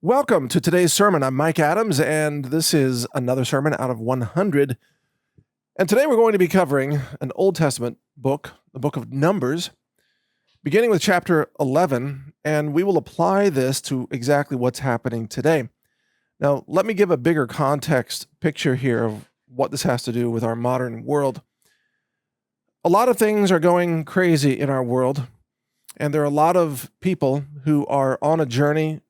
Welcome to today's sermon. I'm Mike Adams, and this is another sermon out of 100. And today we're going to be covering an Old Testament book, the book of Numbers, beginning with chapter 11, and we will apply this to exactly what's happening today. Now, let me give a bigger context picture here of what this has to do with our modern world. A lot of things are going crazy in our world, and there are a lot of people who are on a journey,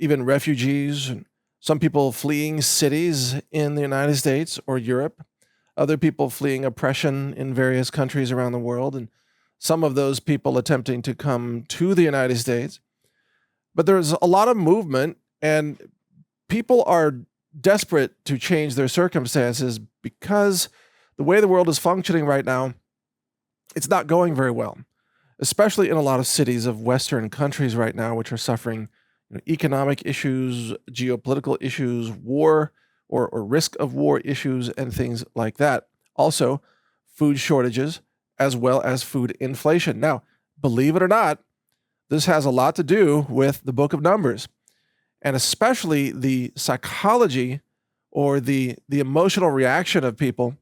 even refugees, and some people fleeing cities in the United States or Europe, other people fleeing oppression in various countries around the world, and some of those people attempting to come to the United States. But there's a lot of movement, and people are desperate to change their circumstances because the way the world is functioning right now, it's not going very well, especially in a lot of cities of Western countries right now, which are suffering economic issues, geopolitical issues, war or risk of war issues, and things like that. Also, food shortages, as well as food inflation. Now, believe it or not, this has a lot to do with the book of Numbers, and especially the psychology or the emotional reaction of people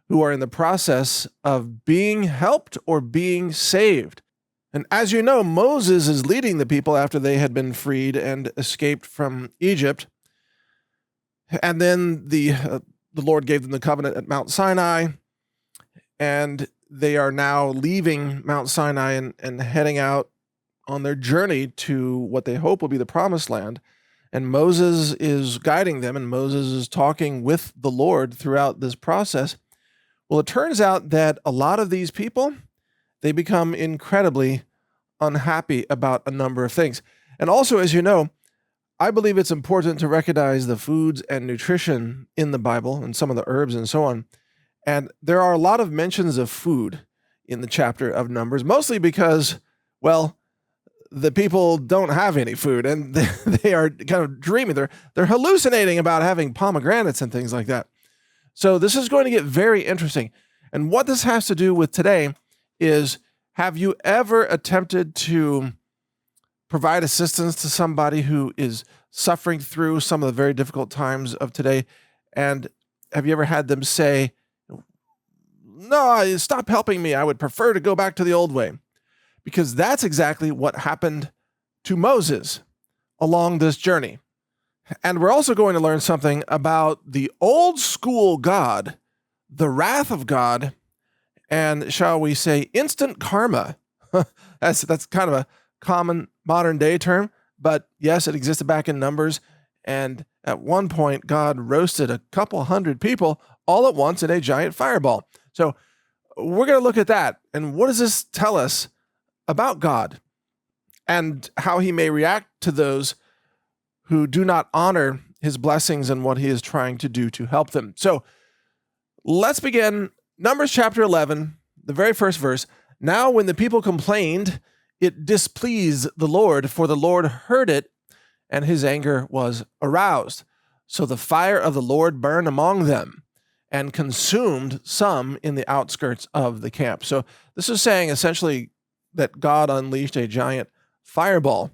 who are in the process of being helped or being saved. And as you know, Moses is leading the people after they had been freed and escaped from Egypt. And then the Lord gave them the covenant at Mount Sinai, and they are now leaving Mount Sinai and heading out on their journey to what they hope will be the promised land. And Moses is guiding them, and Moses is talking with the Lord throughout this process. Well, it turns out that a lot of these people, they become incredibly unhappy about a number of things. And also, as you know, I believe it's important to recognize the foods and nutrition in the Bible and some of the herbs and so on. And there are a lot of mentions of food in the chapter of Numbers, mostly because, well, the people don't have any food and they are kind of dreaming. They're hallucinating about having pomegranates and things like that. So this is going to get very interesting. And what this has to do with today is, have you ever attempted to provide assistance to somebody who is suffering through some of the very difficult times of today? And have you ever had them say, "No, stop helping me. I would prefer to go back to the old way"? Because that's exactly what happened to Moses along this journey. And we're also going to learn something about the old school God, the wrath of God, and shall we say instant karma. That's kind of a common modern day term, but yes, it existed back in Numbers. And at one point, God roasted a couple hundred people all at once in a giant fireball. So we're going to look at that. And what does this tell us about God and how he may react to those who do not honor his blessings and what he is trying to do to help them? So let's begin. Numbers chapter 11, the very first verse. Now when the people complained, it displeased the Lord, for the Lord heard it, and his anger was aroused. So the fire of the Lord burned among them and consumed some in the outskirts of the camp. So this is saying essentially that God unleashed a giant fireball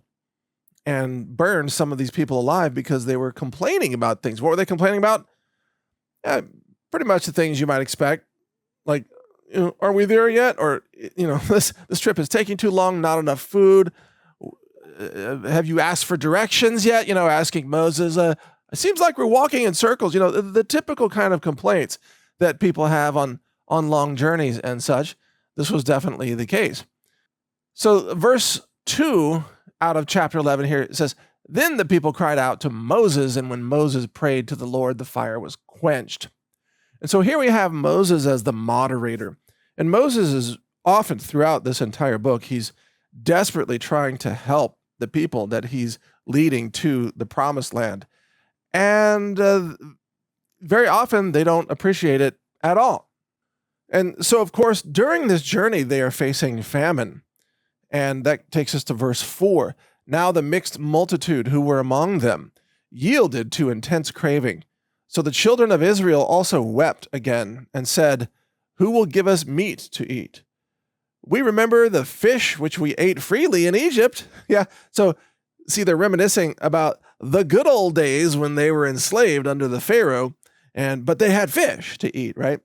and burned some of these people alive because they were complaining about things. What were they complaining about? Pretty much the things you might expect. Like, are we there yet? Or, this trip is taking too long, not enough food. Have you asked for directions yet? Asking Moses, it seems like we're walking in circles. The typical kind of complaints that people have on long journeys and such. This was definitely the case. So verse 2 out of chapter 11 here, it says, "Then the people cried out to Moses, and when Moses prayed to the Lord, the fire was quenched." And so here we have Moses as the moderator. And Moses is often throughout this entire book, he's desperately trying to help the people that he's leading to the promised land. And very often they don't appreciate it at all. And so, of course, during this journey, they are facing famine. And that takes us to verse 4. Now the mixed multitude who were among them yielded to intense craving. So the children of Israel also wept again and said, "Who will give us meat to eat? We remember the fish which we ate freely in Egypt." Yeah. So see, they're reminiscing about the good old days when they were enslaved under the Pharaoh, but they had fish to eat, right?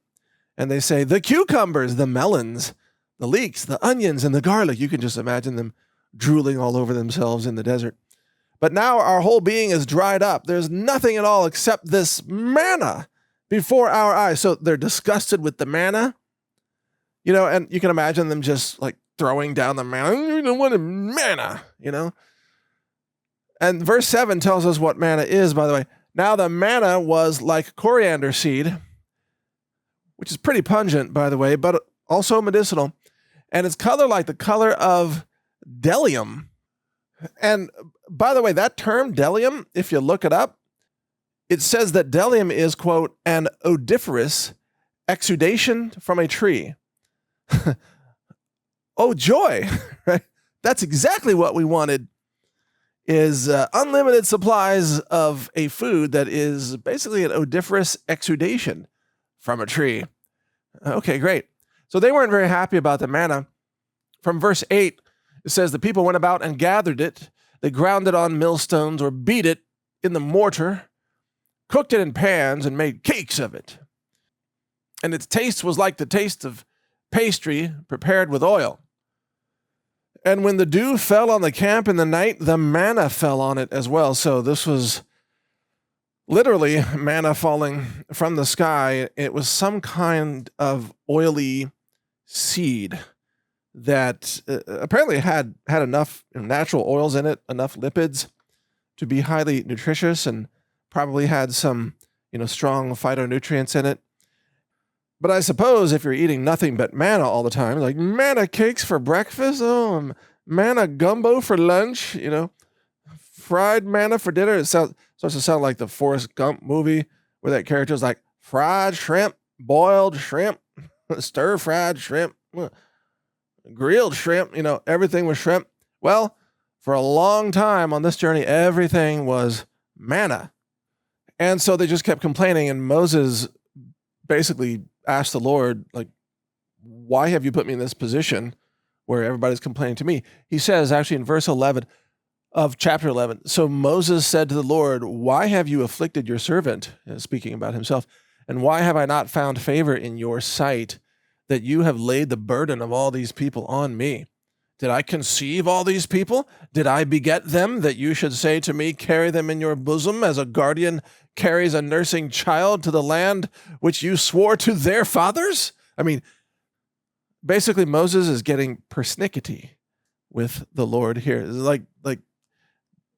And they say the cucumbers, the melons, the leeks, the onions, and the garlic. You can just imagine them drooling all over themselves in the desert. But now our whole being is dried up. There's nothing at all except this manna before our eyes. So they're disgusted with the manna, and you can imagine them just like throwing down the manna. You don't want manna, And verse 7 tells us what manna is, by the way. Now the manna was like coriander seed, which is pretty pungent, by the way, but also medicinal. And its color like the color of bdellium. And by the way, that term bdellium, if you look it up, it says that bdellium is, quote, an odoriferous exudation from a tree. Oh, joy, right? That's exactly what we wanted, is unlimited supplies of a food that is basically an odoriferous exudation from a tree. Okay, great. So they weren't very happy about the manna. From verse 8, it says the people went about and gathered it. They ground it on millstones or beat it in the mortar, cooked it in pans, and made cakes of it. And its taste was like the taste of pastry prepared with oil. And when the dew fell on the camp in the night, the manna fell on it as well. So this was literally manna falling from the sky. It was some kind of oily seed that apparently had enough natural oils in it, enough lipids to be highly nutritious, and probably had some, strong phytonutrients in it. But I suppose if you're eating nothing but manna all the time, like manna cakes for breakfast, manna gumbo for lunch, fried manna for dinner, it starts to sound like the Forrest Gump movie where that character is like fried shrimp, boiled shrimp, stir-fried shrimp, grilled shrimp, everything was shrimp. Well, for a long time on this journey, everything was manna. And so they just kept complaining, and Moses basically asked the Lord, like, why have you put me in this position where everybody's complaining to me? He says, actually in verse 11 of chapter 11, so Moses said to the Lord, why have you afflicted your servant, speaking about himself, and why have I not found favor in your sight, that you have laid the burden of all these people on me? Did I conceive all these people? Did I beget them, that you should say to me, carry them in your bosom as a guardian carries a nursing child to the land which you swore to their fathers? I mean, basically Moses is getting persnickety with the Lord here. Like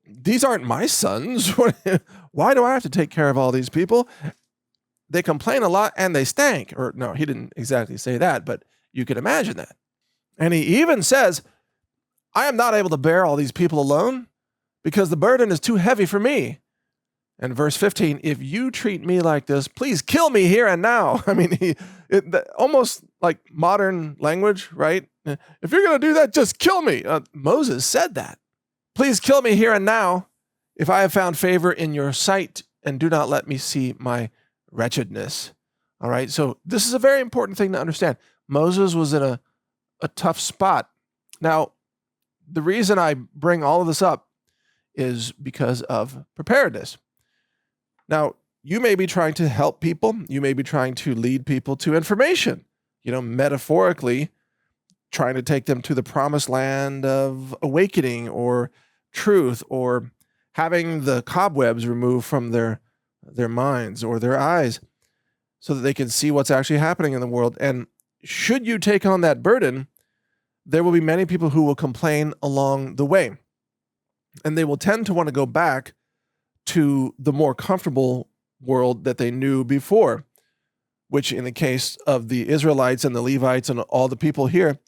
these aren't my sons. Why do I have to take care of all these people? They complain a lot and they stank. Or no, he didn't exactly say that, but you can imagine that. And he even says, I am not able to bear all these people alone because the burden is too heavy for me. And verse 15, if you treat me like this, please kill me here and now. I mean, almost like modern language, right? If you're going to do that, just kill me. Moses said that. Please kill me here and now if I have found favor in your sight, and do not let me see my wretchedness. All right. So this is a very important thing to understand. Moses was in a tough spot. Now, the reason I bring all of this up is because of preparedness. Now, you may be trying to help people. You may be trying to lead people to information, metaphorically trying to take them to the promised land of awakening or truth, or having the cobwebs removed from their minds or their eyes so that they can see what's actually happening in the world. And should you take on that burden, there will be many people who will complain along the way. And they will tend to want to go back to the more comfortable world that they knew before, which in the case of the Israelites and the Levites and all the people here,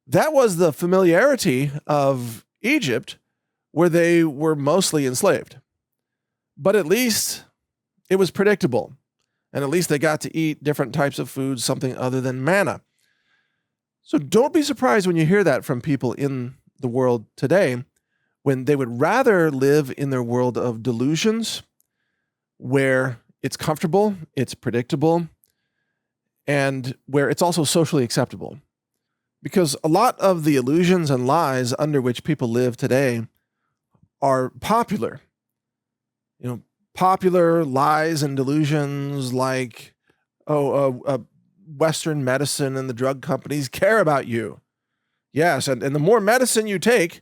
that was the familiarity of Egypt, where they were mostly enslaved. But at least it was predictable. And at least they got to eat different types of food, something other than manna. So don't be surprised when you hear that from people in the world today, when they would rather live in their world of delusions, where it's comfortable, it's predictable, and where it's also socially acceptable. Because a lot of the illusions and lies under which people live today are popular. Popular lies and delusions like, Western medicine and the drug companies care about you. Yes, and the more medicine you take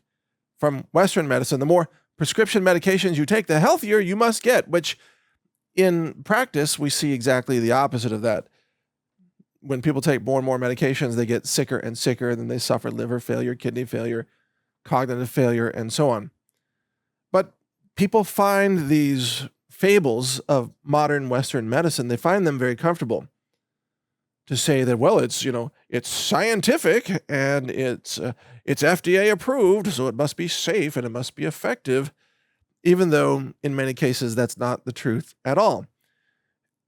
from Western medicine, the more prescription medications you take, the healthier you must get, which in practice, we see exactly the opposite of that. When people take more and more medications, they get sicker and sicker, and then they suffer liver failure, kidney failure, cognitive failure, and so on. But people find these fables of modern Western medicine, they find them very comfortable to say that, well, it's scientific and it's FDA approved, so it must be safe and it must be effective, even though in many cases that's not the truth at all.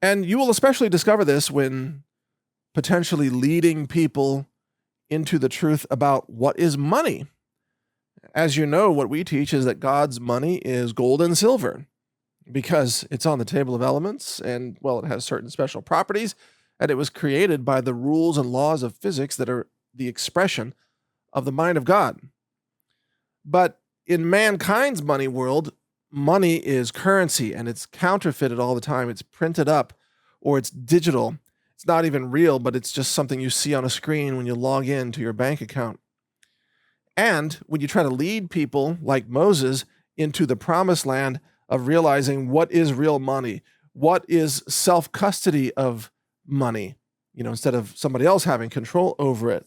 And you will especially discover this when potentially leading people into the truth about what is money. As you know, what we teach is that God's money is gold and silver because it's on the table of elements and, well, it has certain special properties, and it was created by the rules and laws of physics that are the expression of the mind of God. But in mankind's money world, money is currency, and it's counterfeited all the time. It's printed up, or it's digital. It's not even real, but it's just something you see on a screen when you log in to your bank account. And when you try to lead people like Moses into the promised land of realizing what is real money, what is self-custody of money, instead of somebody else having control over it,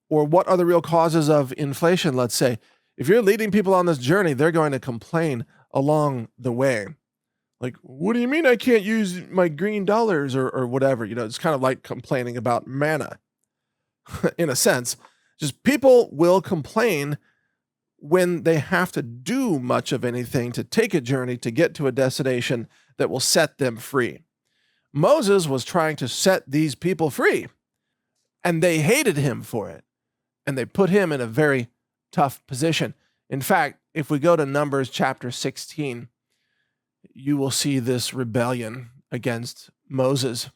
or what are the real causes of inflation, let's say. If you're leading people on this journey, they're going to complain along the way. Like, what do you mean I can't use my green dollars or whatever? It's kind of like complaining about manna in a sense. Just people will complain when they have to do much of anything to take a journey to get to a destination that will set them free. Moses was trying to set these people free, and they hated him for it, and they put him in a very tough position. In fact, if we go to Numbers chapter 16, you will see this rebellion against Moses.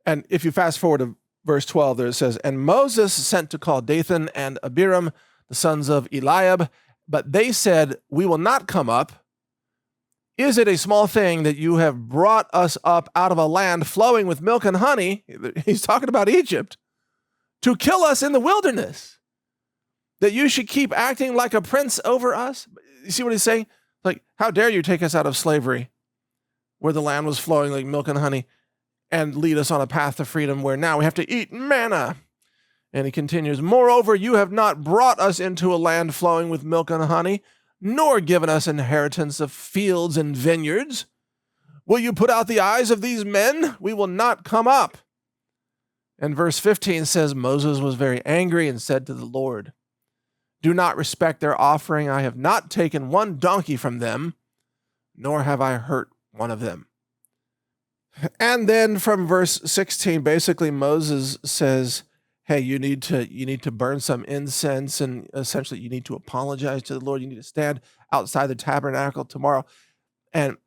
And if you fast forward to verse 12, there it says, "And Moses sent to call Dathan and Abiram, the sons of Eliab, but they said, 'We will not come up. Is it a small thing that you have brought us up out of a land flowing with milk and honey?'" He's talking about Egypt. "To kill us in the wilderness, that you should keep acting like a prince over us?" You see what he's saying? Like, how dare you take us out of slavery where the land was flowing like milk and honey and lead us on a path to freedom where now we have to eat manna. And he continues, "Moreover, you have not brought us into a land flowing with milk and honey, nor given us inheritance of fields and vineyards. Will you put out the eyes of these men? We will not come up." And verse 15 says, Moses was very angry and said to the Lord, "Do not respect their offering. I have not taken one donkey from them, nor have I hurt one of them." And then from verse 16, basically Moses says, hey, you need to burn some incense, and essentially you need to apologize to the Lord. You need to stand outside the tabernacle tomorrow. And,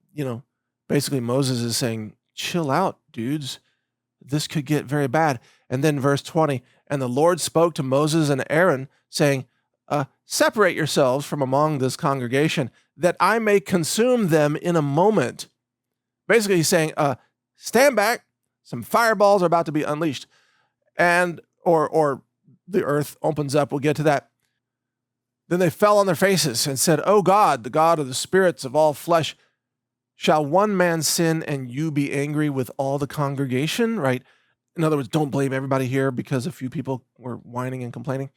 basically Moses is saying, chill out, dudes. This could get very bad. And then verse 20, "And the Lord spoke to Moses and Aaron, saying, separate yourselves from among this congregation, that I may consume them in a moment." Basically, he's saying, stand back. Some fireballs are about to be unleashed. And, or the earth opens up. We'll get to that. "Then they fell on their faces and said, 'O God, the God of the spirits of all flesh, shall one man sin and you be angry with all the congregation?'" Right? In other words, don't blame everybody here because a few people were whining and complaining.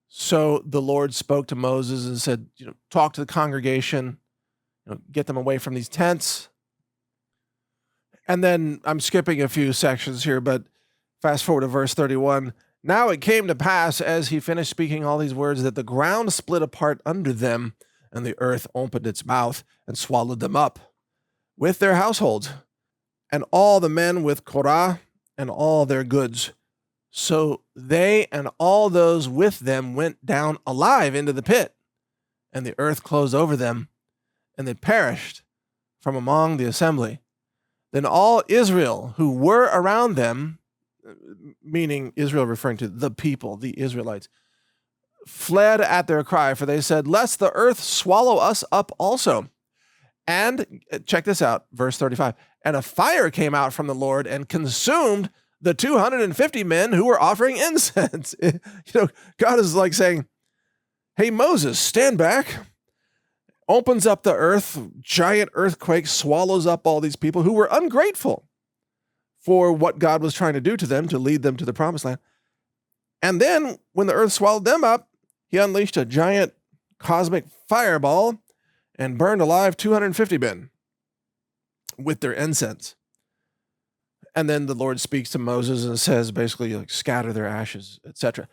So the Lord spoke to Moses and said, talk to the congregation, get them away from these tents. And then I'm skipping a few sections here, but fast forward to verse 31. "Now it came to pass as he finished speaking all these words that the ground split apart under them, and the earth opened its mouth and swallowed them up with their households, and all the men with Korah and all their goods. So they and all those with them went down alive into the pit, and the earth closed over them, and they perished from among the assembly. Then all Israel who were around them," meaning Israel referring to the people, the Israelites, "fled at their cry, for they said, 'Lest the earth swallow us up also.' And check this out, verse 35. And a fire came out from the Lord and consumed the 250 men who were offering incense. God is like saying, hey, Moses, stand back. Opens up the earth, giant earthquake swallows up all these people who were ungrateful for what God was trying to do to them to lead them to the promised land. And then when the earth swallowed them up, he unleashed a giant cosmic fireball and burned alive 250 men with their incense. And then the Lord speaks to Moses and says, basically, like, scatter their ashes, etc.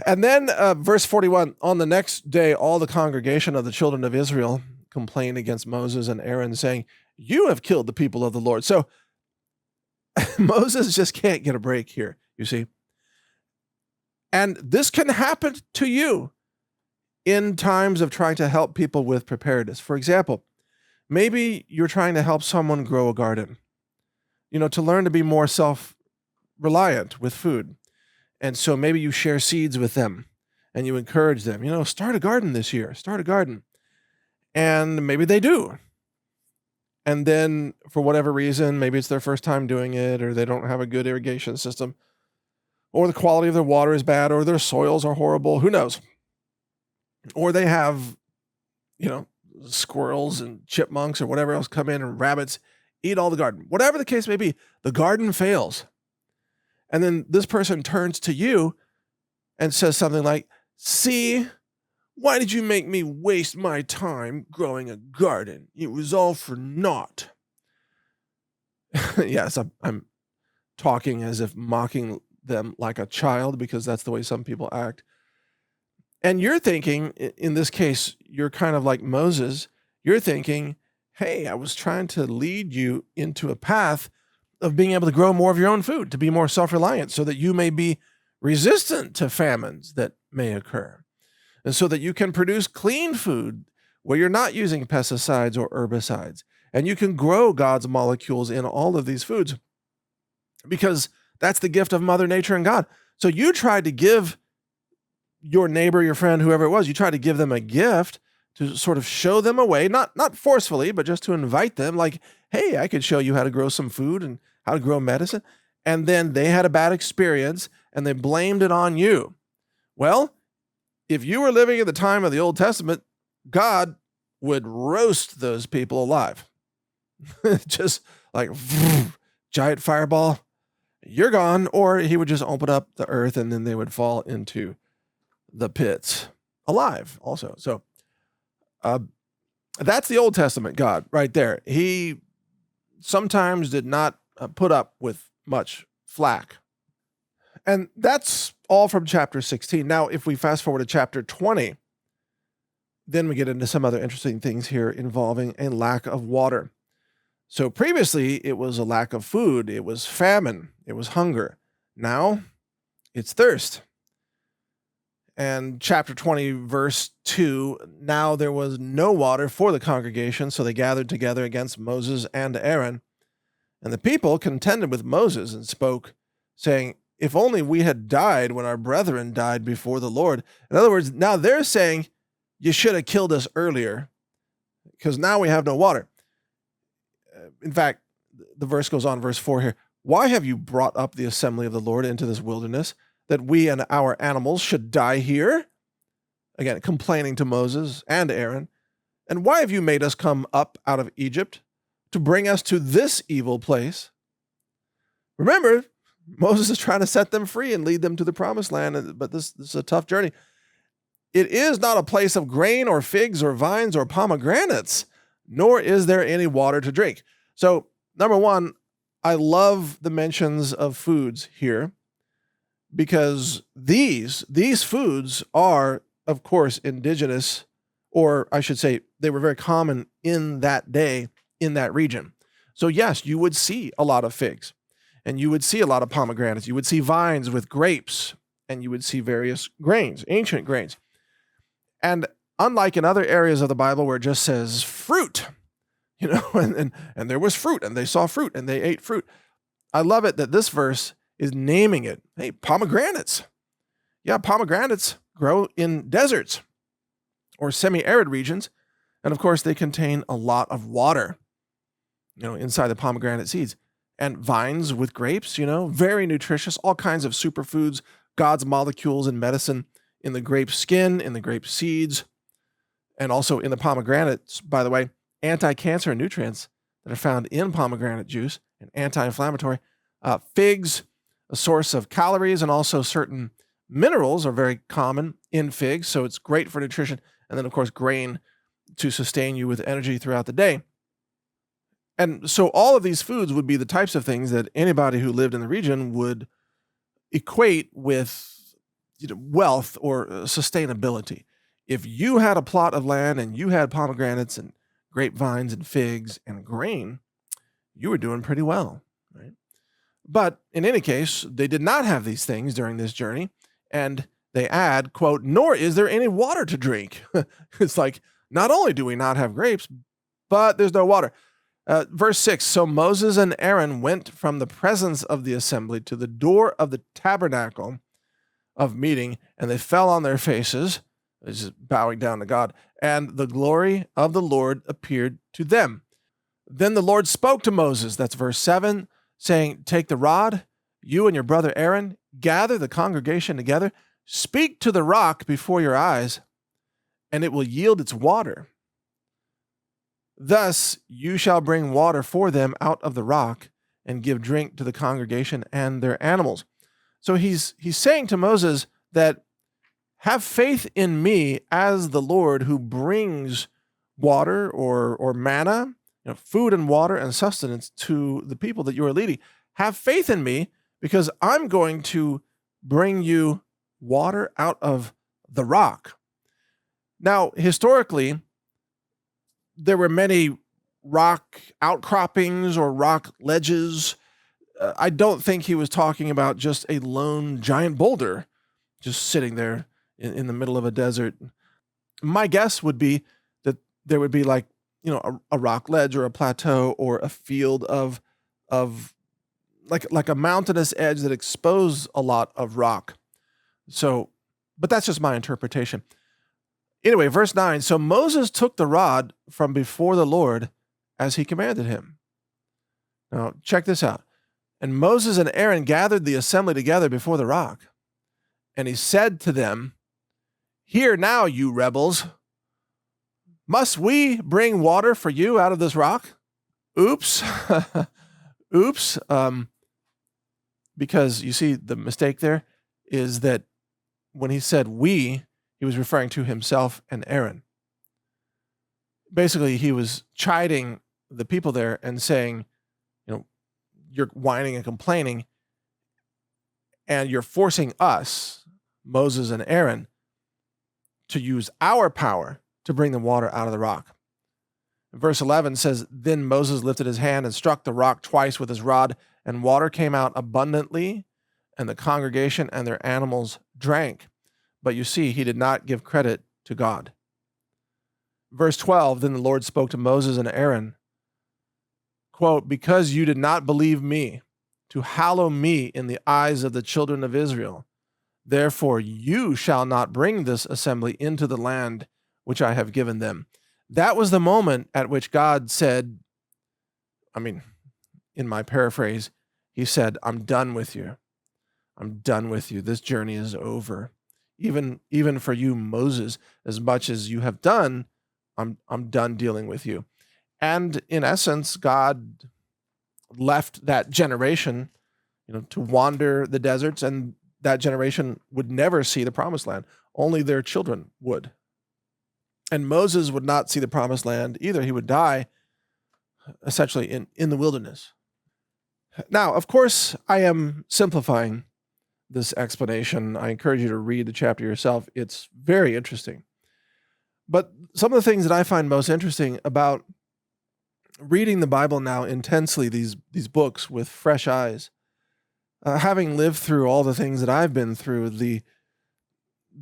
And then verse 41, on the next day, all the congregation of the children of Israel complained against Moses and Aaron, saying, you have killed the people of the Lord. So Moses just can't get a break here, you see. And this can happen to you in times of trying to help people with preparedness. For example, maybe you're trying to help someone grow a garden, to learn to be more self-reliant with food. And so maybe you share seeds with them and you encourage them, start a garden this year, start a garden. And maybe they do. And then for whatever reason, maybe it's their first time doing it, or they don't have a good irrigation system, or the quality of their water is bad, or their soils are horrible, who knows? Or they have, squirrels and chipmunks or whatever else come in and rabbits eat all the garden. Whatever the case may be, the garden fails. And then this person turns to you and says something like, see, why did you make me waste my time growing a garden? It was all for naught. Yes, I'm talking as if mocking them like a child, because that's the way some people act. And you're thinking, in this case, you're kind of like Moses. You're thinking, hey, I was trying to lead you into a path of being able to grow more of your own food, to be more self-reliant, so that you may be resistant to famines that may occur, and so that you can produce clean food where you're not using pesticides or herbicides, and you can grow God's molecules in all of these foods, because that's the gift of Mother Nature and God. So you tried to give your neighbor, your friend, whoever it was, you tried to give them a gift to sort of show them a way, not forcefully, but just to invite them, like, hey, I could show you how to grow some food and how to grow medicine. And then they had a bad experience and they blamed it on you. Well, if you were living at the time of the Old Testament, God would roast those people alive. Just like giant fireball, you're gone. Or he would just open up the earth and then they would fall into the pits alive also. So that's the Old Testament God right there. He sometimes did not put up with much flack. And that's all from chapter 16. Now, if we fast forward to chapter 20, then we get into some other interesting things here involving a lack of water. So previously, it was a lack of food. It was famine. It was hunger. Now, it's thirst. And chapter 20, verse 2, now there was no water for the congregation, so they gathered together against Moses and Aaron. And the people contended with Moses and spoke, saying, if only we had died when our brethren died before the Lord. In other words, now they're saying, you should have killed us earlier, because now we have no water. In fact, the verse goes on, verse 4 here. Why have you brought up the assembly of the Lord into this wilderness, that we and our animals should die here? Again, complaining to Moses and Aaron. And why have you made us come up out of Egypt to bring us to this evil place? Remember, Moses is trying to set them free and lead them to the promised land, but this is a tough journey. It is not a place of grain or figs or vines or pomegranates, nor is there any water to drink. So, number one, I love the mentions of foods here, because these foods are, of course, indigenous, or I should say they were very common in that day, in that region. So yes, you would see a lot of figs, and you would see a lot of pomegranates. You would see vines with grapes, and you would see various grains, ancient grains. And unlike in other areas of the Bible where it just says fruit, and there was fruit, and they saw fruit, and they ate fruit. I love it that this verse is naming it. Hey, pomegranates. Yeah, pomegranates grow in deserts or semi-arid regions, And of course, they contain a lot of water, inside the pomegranate seeds. And vines with grapes, very nutritious, all kinds of superfoods, God's molecules in medicine in the grape skin, in the grape seeds, and also in the pomegranates, by the way, anti-cancer nutrients that are found in pomegranate juice and anti-inflammatory. Figs, a source of calories, and also certain minerals are very common in figs, so it's great for nutrition. And then, of course, grain to sustain you with energy throughout the day. And so all of these foods would be the types of things that anybody who lived in the region would equate with wealth or sustainability. If you had a plot of land and you had pomegranates and grapevines and figs and grain, you were doing pretty well, right? But in any case, they did not have these things during this journey. And they add, quote, "nor is there any water to drink." It's like, not only do we not have grapes, but there's no water. Verse 6, so Moses and Aaron went from the presence of the assembly to the door of the tabernacle of meeting, and they fell on their faces, just bowing down to God, and the glory of the Lord appeared to them. Then the Lord spoke to Moses, that's verse 7, saying, take the rod, you and your brother Aaron, gather the congregation together, speak to the rock before your eyes, and it will yield its water. Thus you shall bring water for them out of the rock and give drink to the congregation and their animals. So he's saying to Moses that have faith in me as the Lord who brings water or manna, food and water and sustenance to the people that you are leading. Have faith in me because I'm going to bring you water out of the rock. Now, historically, there were many rock outcroppings or rock ledges. I don't think he was talking about just a lone giant boulder just sitting there in the middle of a desert. My guess would be that there would be like, a rock ledge or a plateau or a field of like a mountainous edge that exposed a lot of rock. So, but that's just my interpretation. Anyway, verse 9, so Moses took the rod from before the Lord as he commanded him. Now, check this out. And Moses and Aaron gathered the assembly together before the rock. And he said to them, hear now, you rebels. Must we bring water for you out of this rock? Oops. Oops. Because you see, the mistake there is that when he said we, he was referring to himself and Aaron. Basically, he was chiding the people there and saying, you're whining and complaining, and you're forcing us, Moses and Aaron, to use our power to bring the water out of the rock. Verse 11 says, then Moses lifted his hand and struck the rock twice with his rod, and water came out abundantly, and the congregation and their animals drank. But you see, he did not give credit to God. Verse 12, then the Lord spoke to Moses and Aaron, quote, because you did not believe me to hallow me in the eyes of the children of Israel, therefore you shall not bring this assembly into the land which I have given them. That was the moment at which God said, in my paraphrase, he said, I'm done with you. I'm done with you. This journey is over. Even for you, Moses, as much as you have done, I'm done dealing with you. And in essence, God left that generation, to wander the deserts, and that generation would never see the promised land. Only their children would. And Moses would not see the promised land either. He would die essentially in the wilderness. Now, of course, I am simplifying this explanation. I encourage you to read the chapter yourself. It's very interesting. But some of the things that I find most interesting about reading the Bible now intensely, these books with fresh eyes, having lived through all the things that I've been through, the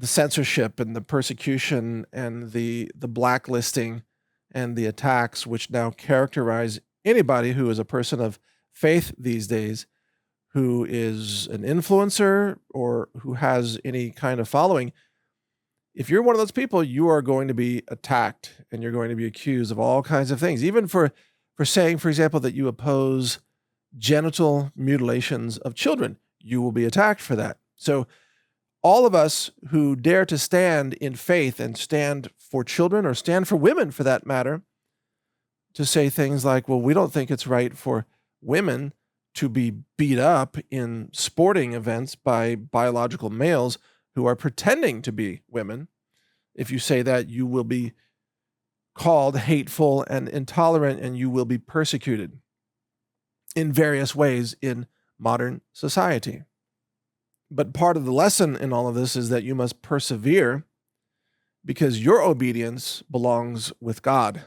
censorship and the persecution and the blacklisting and the attacks which now characterize anybody who is a person of faith these days, who is an influencer or who has any kind of following, if you're one of those people, you are going to be attacked and you're going to be accused of all kinds of things, even for saying, for example, that you oppose genital mutilations of children. You will be attacked for that. So all of us who dare to stand in faith and stand for children or stand for women for that matter, to say things like, well, we don't think it's right for women to be beat up in sporting events by biological males who are pretending to be women. If you say that, you will be called hateful and intolerant, and you will be persecuted in various ways in modern society. But part of the lesson in all of this is that you must persevere because your obedience belongs with God,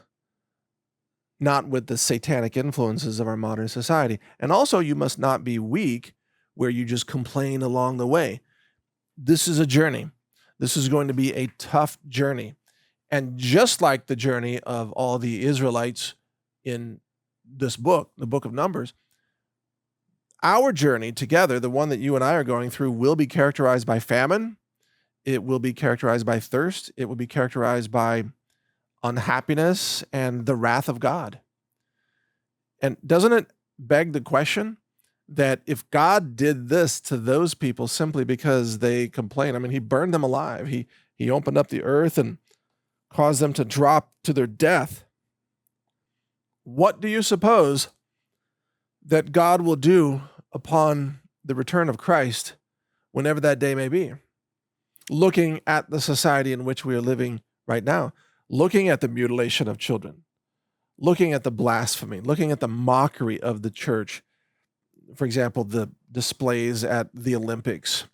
not with the satanic influences of our modern society. And also, you must not be weak where you just complain along the way. This is a journey. This is going to be a tough journey. And just like the journey of all the Israelites in this book, the book of Numbers, our journey together, the one that you and I are going through, will be characterized by famine. It will be characterized by thirst. It will be characterized by unhappiness and the wrath of God. And doesn't it beg the question that if God did this to those people simply because they complained, I mean, he burned them alive. He opened up the earth and caused them to drop to their death. What do you suppose that God will do upon the return of Christ, whenever that day may be? Looking at the society in which we are living right now, looking at the mutilation of children, looking at the blasphemy, looking at the mockery of the church. For example, the displays at the Olympics,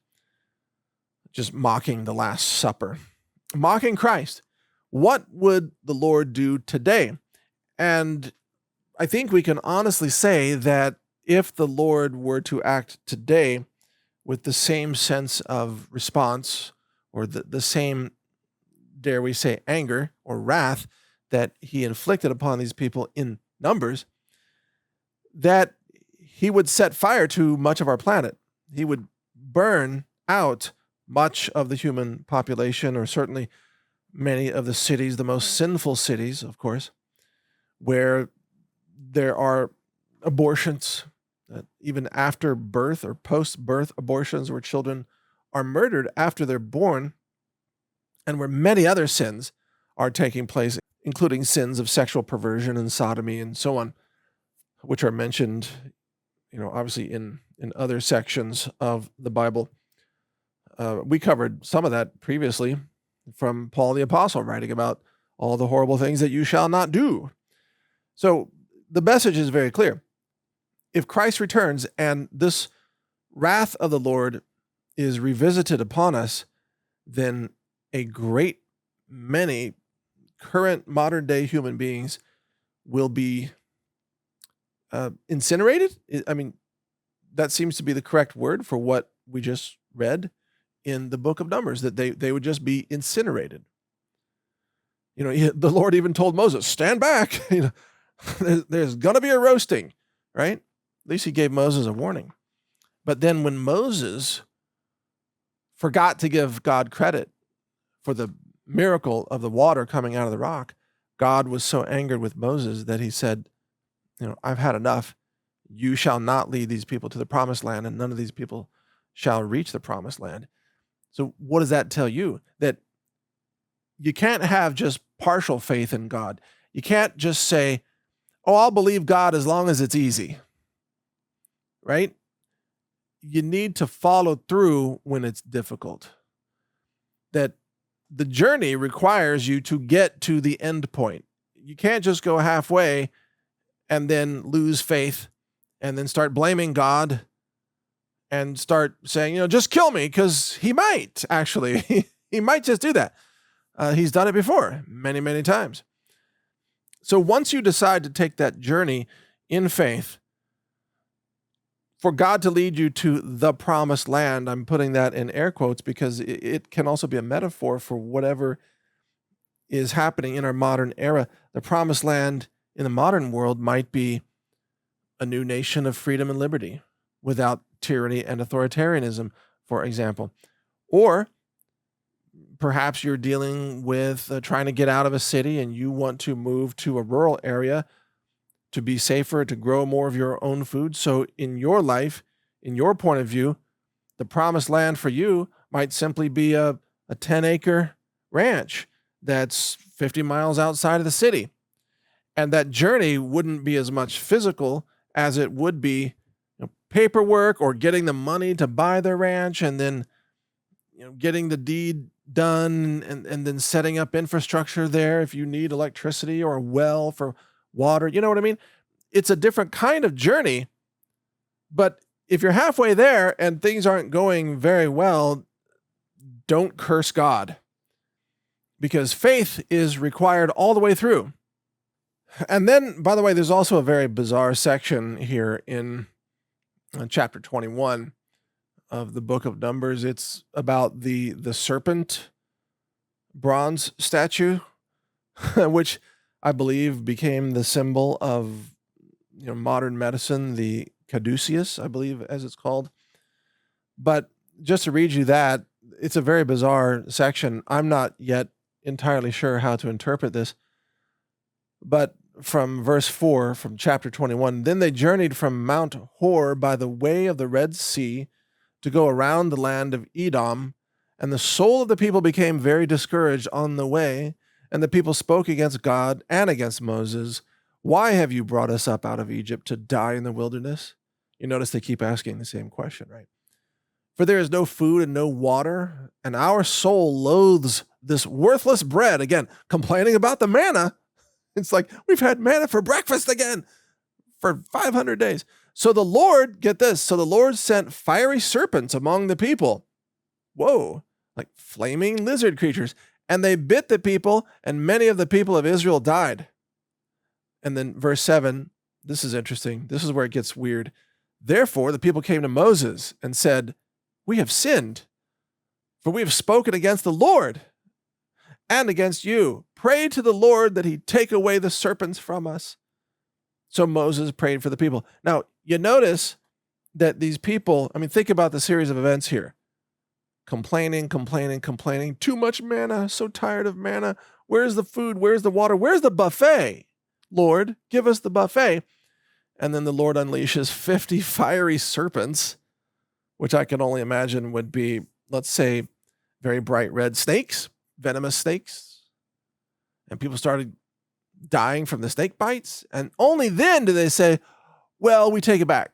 just mocking the Last Supper, mocking Christ. What would the Lord do today? And I think we can honestly say that if the Lord were to act today with the same sense of response or the same, dare we say, anger or wrath that he inflicted upon these people in Numbers, that he would set fire to much of our planet. He would burn out much of the human population, or certainly many of the cities, the most sinful cities, of course, where there are abortions, even after birth or post-birth abortions, where children are murdered after they're born, and where many other sins are taking place, including sins of sexual perversion and sodomy and so on, which are mentioned, obviously in other sections of the Bible. We covered some of that previously from Paul the Apostle, writing about all the horrible things that you shall not do. So the message is very clear. If Christ returns and this wrath of the Lord is revisited upon us, then a great many current modern day human beings will be incinerated. I mean, that seems to be the correct word for what we just read in the book of Numbers, that they would just be incinerated. The Lord even told Moses, stand back. There's going to be a roasting, right? At least he gave Moses a warning. But then when Moses forgot to give God credit for the miracle of the water coming out of the rock, God was so angered with Moses that he said, I've had enough. You shall not lead these people to the promised land, and none of these people shall reach the promised land. So what does that tell you? That you can't have just partial faith in God. You can't just say, oh, I'll believe God as long as it's easy, right? You need to follow through when it's difficult. That the journey requires you to get to the end point. You can't just go halfway and then lose faith and then start blaming God and start saying, just kill me, because he might actually, he might just do that. He's done it before many, many times. So once you decide to take that journey in faith, for God to lead you to the promised land, I'm putting that in air quotes because it can also be a metaphor for whatever is happening in our modern era. The promised land in the modern world might be a new nation of freedom and liberty without tyranny and authoritarianism, for example. Or Perhaps you're dealing with trying to get out of a city and you want to move to a rural area to be safer, to grow more of your own food. So, in your life, in your point of view, the promised land for you might simply be a 10-acre ranch that's 50 miles outside of the city. And that journey wouldn't be as much physical as it would be paperwork or getting the money to buy the ranch and then getting the deed done and then setting up infrastructure there if you need electricity or a well for water. You know what I mean? It's a different kind of journey. But if you're halfway there and things aren't going very well, don't curse God, because faith is required all the way through. And then, by the way, there's also a very bizarre section here in chapter 21 of the book of Numbers. It's about the serpent bronze statue, which I believe became the symbol of modern medicine, the caduceus, I believe, as it's called. But just to read you that, it's a very bizarre section. I'm not yet entirely sure how to interpret this. But from verse 4, from chapter 21, then they journeyed from Mount Hor by the way of the Red Sea to go around the land of Edom, and the soul of the people became very discouraged on the way, and the people spoke against God and against Moses. Why have you brought us up out of Egypt to die in the wilderness? You notice they keep asking the same question, right? For there is no food and no water, and our soul loathes this worthless bread. Again, complaining about the manna. It's like, we've had manna for breakfast again for 500 days. So the Lord, get this, so the Lord sent fiery serpents among the people. Whoa, like flaming lizard creatures. And they bit the people, and many of the people of Israel died. And then verse 7, this is interesting. This is where it gets weird. Therefore, the people came to Moses and said, we have sinned, for we have spoken against the Lord and against you. Pray to the Lord that he take away the serpents from us. So Moses prayed for the people. Now, you notice that these people, think about the series of events here. Complaining. Too much manna, so tired of manna. Where's the food? Where's the water? Where's the buffet? Lord, give us the buffet. And then the Lord unleashes 50 fiery serpents, which I can only imagine would be, let's say, very bright red snakes, venomous snakes. And people started dying from the snake bites. And only then do they say, well, we take it back.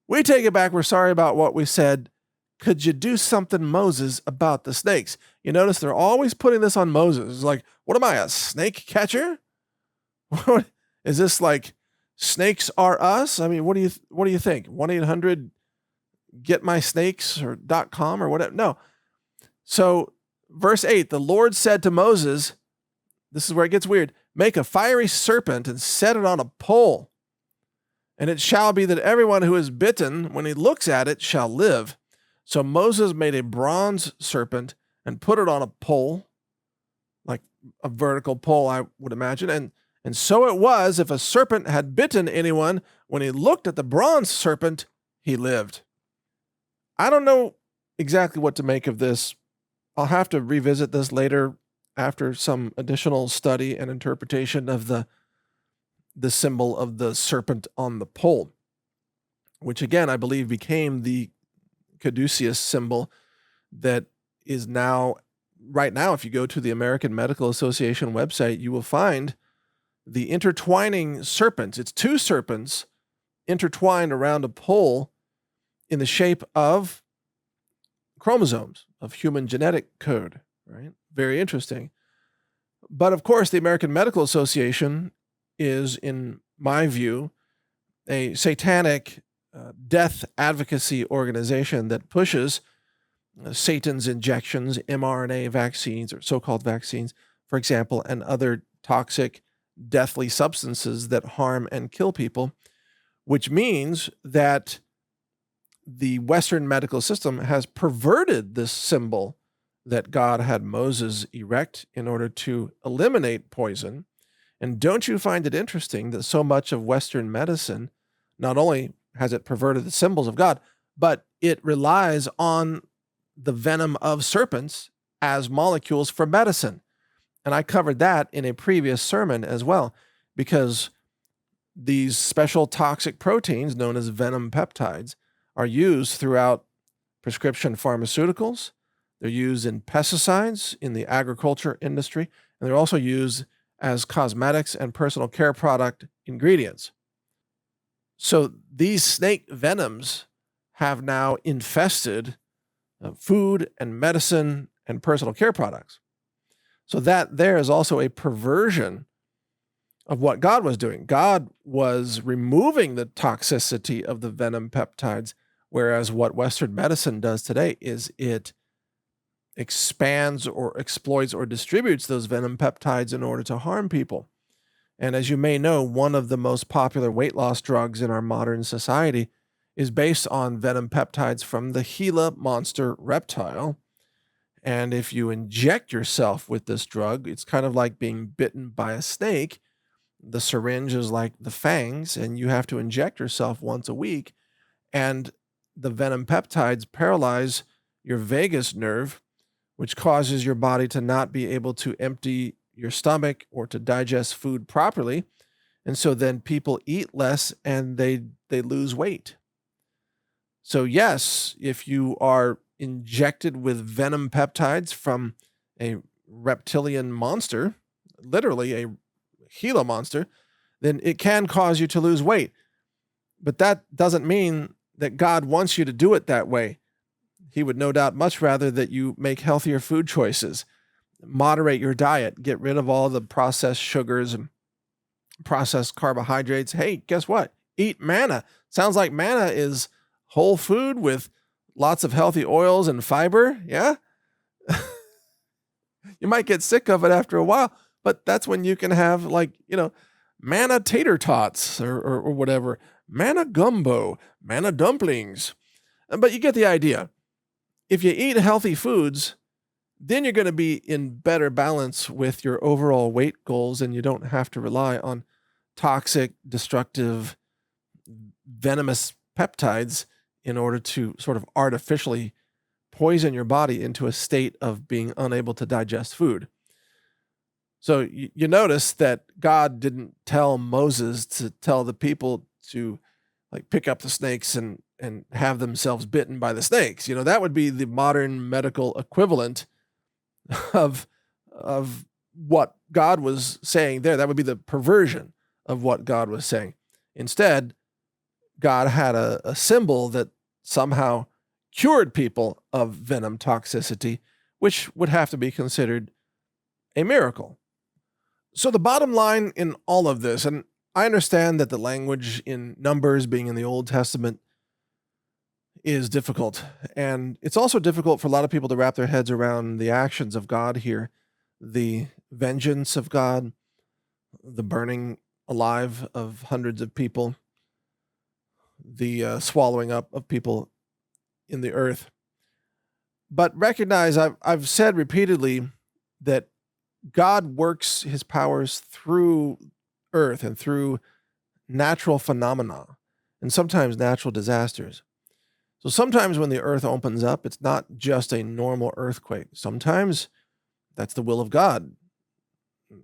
We take it back. We're sorry about what we said. Could you do something, Moses, about the snakes? You notice they're always putting this on Moses. It's like, what am I, a snake catcher? Is this like snakes are us? What do you think? 1-800 get my snakes or .com or whatever? No. So verse 8, the Lord said to Moses, this is where it gets weird, make a fiery serpent and set it on a pole. And it shall be that everyone who is bitten, when he looks at it, shall live. So Moses made a bronze serpent and put it on a pole, like a vertical pole, I would imagine. And so it was, if a serpent had bitten anyone, when he looked at the bronze serpent, he lived. I don't know exactly what to make of this. I'll have to revisit this later after some additional study and interpretation of the symbol of the serpent on the pole, which again, I believe became the caduceus symbol that is now, right now, if you go to the American Medical Association website, you will find the intertwining serpents. It's two serpents intertwined around a pole in the shape of chromosomes of human genetic code, right? Very interesting. But of course, the American Medical Association is, in my view, a satanic death advocacy organization that pushes Satan's injections, mRNA vaccines, or so-called vaccines, for example, and other toxic, deathly substances that harm and kill people, which means that the Western medical system has perverted this symbol that God had Moses erect in order to eliminate poison. And don't you find it interesting that so much of Western medicine, not only has it perverted the symbols of God, but it relies on the venom of serpents as molecules for medicine. And I covered that in a previous sermon as well, because these special toxic proteins known as venom peptides are used throughout prescription pharmaceuticals. They're used in pesticides in the agriculture industry, and they're also used as cosmetics and personal care product ingredients. So these snake venoms have now infested food and medicine and personal care products. So that there is also a perversion of what God was doing. God was removing the toxicity of the venom peptides, whereas what Western medicine does today is it expands or exploits or distributes those venom peptides in order to harm people. And as you may know, one of the most popular weight loss drugs in our modern society is based on venom peptides from the Gila monster reptile. And if you inject yourself with this drug, it's kind of like being bitten by a snake. The syringe is like the fangs, and you have to inject yourself once a week. And the venom peptides paralyze your vagus nerve, which causes your body to not be able to empty your stomach or to digest food properly. And so then people eat less and they lose weight. So yes, if you are injected with venom peptides from a reptilian monster, literally a Gila monster, then it can cause you to lose weight. But that doesn't mean that God wants you to do it that way. He would no doubt much rather that you make healthier food choices, moderate your diet, get rid of all the processed sugars and processed carbohydrates. Hey, guess what? Eat manna. Sounds like manna is whole food with lots of healthy oils and fiber. Yeah. You might get sick of it after a while, but that's when you can have manna tater tots or whatever, manna gumbo, manna dumplings. But you get the idea. If you eat healthy foods, then you're going to be in better balance with your overall weight goals, and you don't have to rely on toxic, destructive, venomous peptides in order to sort of artificially poison your body into a state of being unable to digest food. So you notice that God didn't tell Moses to tell the people to pick up the snakes and have themselves bitten by the snakes. That would be the modern medical equivalent of what God was saying there. That would be the perversion of what God was saying. Instead, God had a symbol that somehow cured people of venom toxicity, which would have to be considered a miracle. So the bottom line in all of this, and I understand that the language in Numbers being in the Old Testament is difficult. And it's also difficult for a lot of people to wrap their heads around the actions of God here, the vengeance of God, the burning alive of hundreds of people, the swallowing up of people in the earth. But recognize, I've said repeatedly that God works his powers through earth and through natural phenomena and sometimes natural disasters. So sometimes when the earth opens up, it's not just a normal earthquake. Sometimes that's the will of God.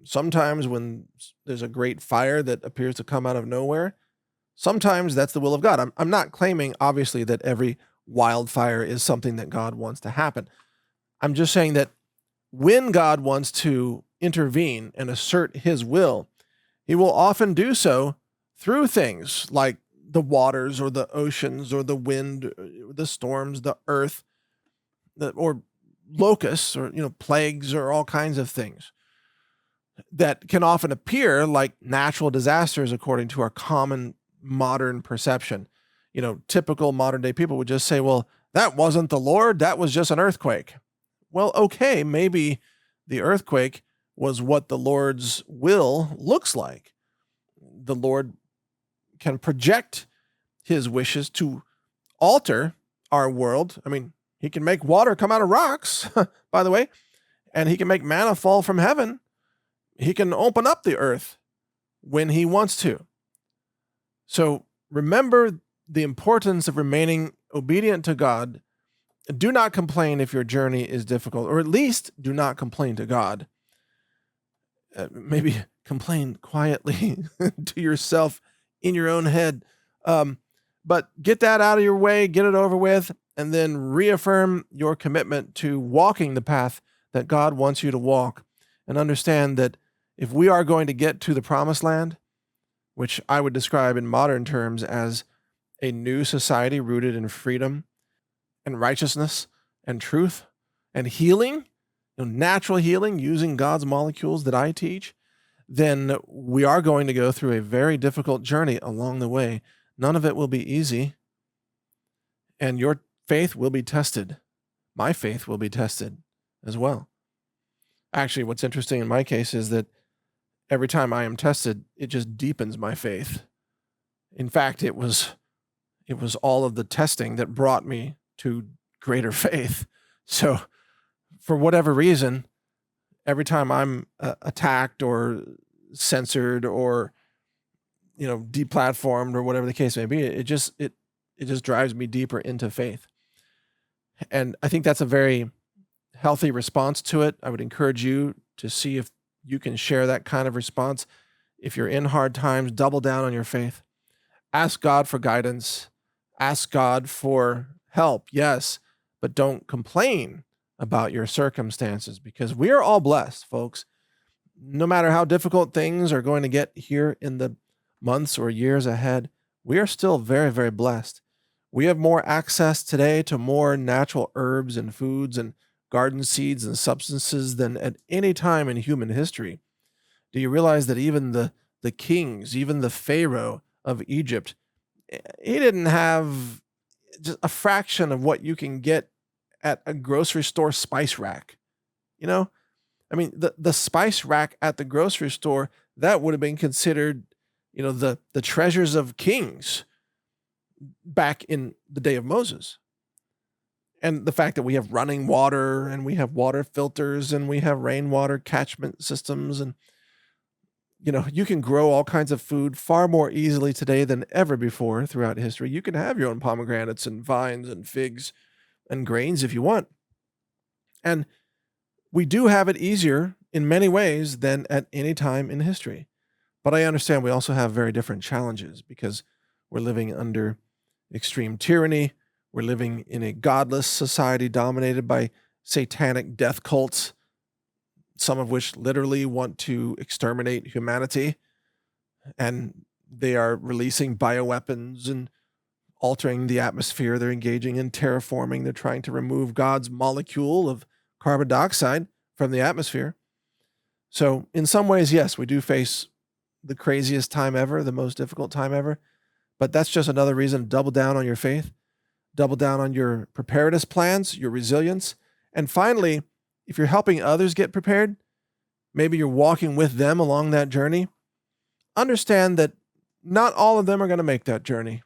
Sometimes when there's a great fire that appears to come out of nowhere, sometimes that's the will of God. I'm not claiming, obviously, that every wildfire is something that God wants to happen. I'm just saying that when God wants to intervene and assert his will, he will often do so through things like the waters or the oceans or the wind, the storms, the earth, or locusts or plagues or all kinds of things that can often appear like natural disasters according to our common modern perception. Typical modern day people would just say, well, that wasn't the Lord, that was just an earthquake. Well, okay, maybe the earthquake was what the Lord's will looks like. The Lord can project his wishes to alter our world. I mean, he can make water come out of rocks, by the way, and he can make manna fall from heaven. He can open up the earth when he wants to. So remember the importance of remaining obedient to God Do not complain if your journey is difficult, or at least do not complain to God. Maybe complain quietly to yourself in your own head. But get that out of your way, get it over with, and then reaffirm your commitment to walking the path that God wants you to walk. And understand that if we are going to get to the promised land, which I would describe in modern terms as a new society rooted in freedom and righteousness and truth and healing, natural healing using God's molecules that I teach, then we are going to go through a very difficult journey along the way. None of it will be easy, and your faith will be tested. My faith will be tested as well. Actually, what's interesting in my case is that every time I am tested, it just deepens my faith. In fact, it was all of the testing that brought me to greater faith. So for whatever reason, every time I'm attacked or censored or deplatformed or whatever the case may be, it just drives me deeper into faith. And I think that's a very healthy response to it. I would encourage you to see if you can share that kind of response. If you're in hard times, double down on your faith. Ask God for guidance. Ask God for help, yes, but don't complain about your circumstances, because we are all blessed, folks. No matter how difficult things are going to get here in the months or years ahead, we are still very, very blessed. We have more access today to more natural herbs and foods and garden seeds and substances than at any time in human history. Do you realize that even the kings, even the Pharaoh of Egypt, he didn't have just a fraction of what you can get at a grocery store spice rack? I mean, the spice rack at the grocery store, that would have been considered, the treasures of kings back in the day of Moses. And the fact that we have running water and we have water filters and we have rainwater catchment systems, and you can grow all kinds of food far more easily today than ever before throughout history. You can have your own pomegranates and vines and figs and grains if you want. And we do have it easier in many ways than at any time in history. But I understand we also have very different challenges, because we're living under extreme tyranny. We're living in a godless society dominated by satanic death cults, some of which literally want to exterminate humanity. And they are releasing bioweapons and altering the atmosphere. They're engaging in terraforming. They're trying to remove God's molecule of carbon dioxide from the atmosphere. So in some ways, yes, we do face the craziest time ever, the most difficult time ever. But that's just another reason to double down on your faith, double down on your preparedness plans, your resilience. And finally, if you're helping others get prepared, maybe you're walking with them along that journey, understand that not all of them are going to make that journey.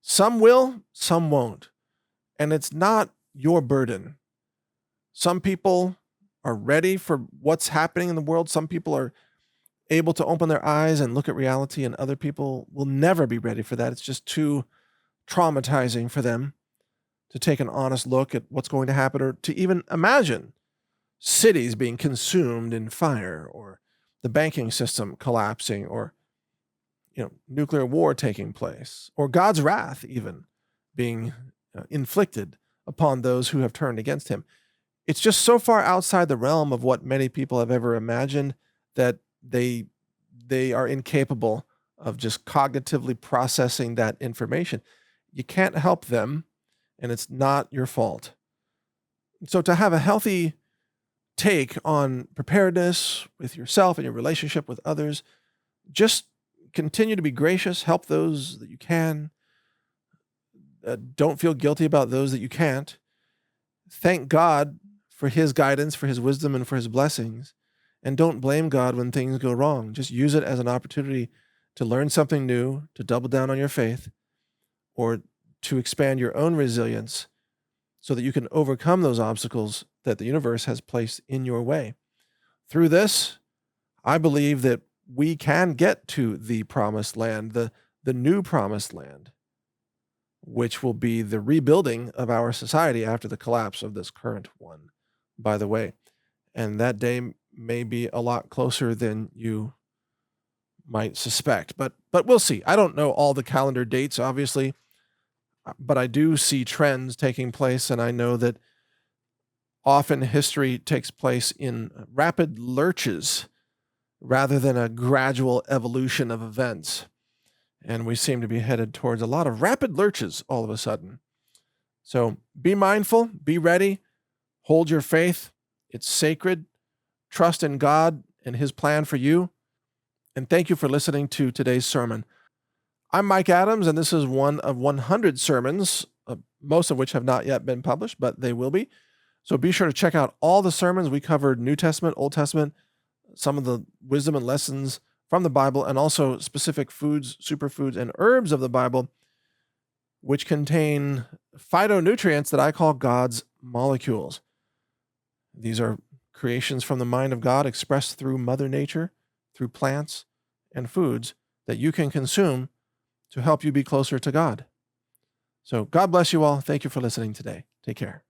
Some will, some won't. And it's not your burden. Some people are ready for what's happening in the world. Some people are able to open their eyes and look at reality, and other people will never be ready for that. It's just too traumatizing for them to take an honest look at what's going to happen, or to even imagine cities being consumed in fire, or the banking system collapsing, or nuclear war taking place, or God's wrath even being inflicted upon those who have turned against him. It's just so far outside the realm of what many people have ever imagined that they are incapable of just cognitively processing that information. You can't help them, and it's not your fault. So to have a healthy take on preparedness with yourself and your relationship with others, just continue to be gracious, help those that you can. Don't feel guilty about those that you can't. Thank God for his guidance, for his wisdom, and for his blessings. And don't blame God when things go wrong. Just use it as an opportunity to learn something new, to double down on your faith, or to expand your own resilience so that you can overcome those obstacles that the universe has placed in your way. Through this, I believe that we can get to the promised land, the new promised land, which will be the rebuilding of our society after the collapse of this current one, by the way. And that day may be a lot closer than you might suspect, but we'll see. I don't know all the calendar dates, obviously, but I do see trends taking place, and I know that often history takes place in rapid lurches rather than a gradual evolution of events. And we seem to be headed towards a lot of rapid lurches all of a sudden. So be mindful, be ready, hold your faith. It's sacred. Trust in God and His plan for you. And thank you for listening to today's sermon. I'm Mike Adams, and this is one of 100 sermons, most of which have not yet been published, but they will be. So be sure to check out all the sermons. We covered New Testament, Old Testament, some of the wisdom and lessons from the Bible, and also specific foods, superfoods, and herbs of the Bible, which contain phytonutrients that I call God's molecules. These are creations from the mind of God expressed through Mother Nature, through plants and foods that you can consume to help you be closer to God. So God bless you all. Thank you for listening today. Take care.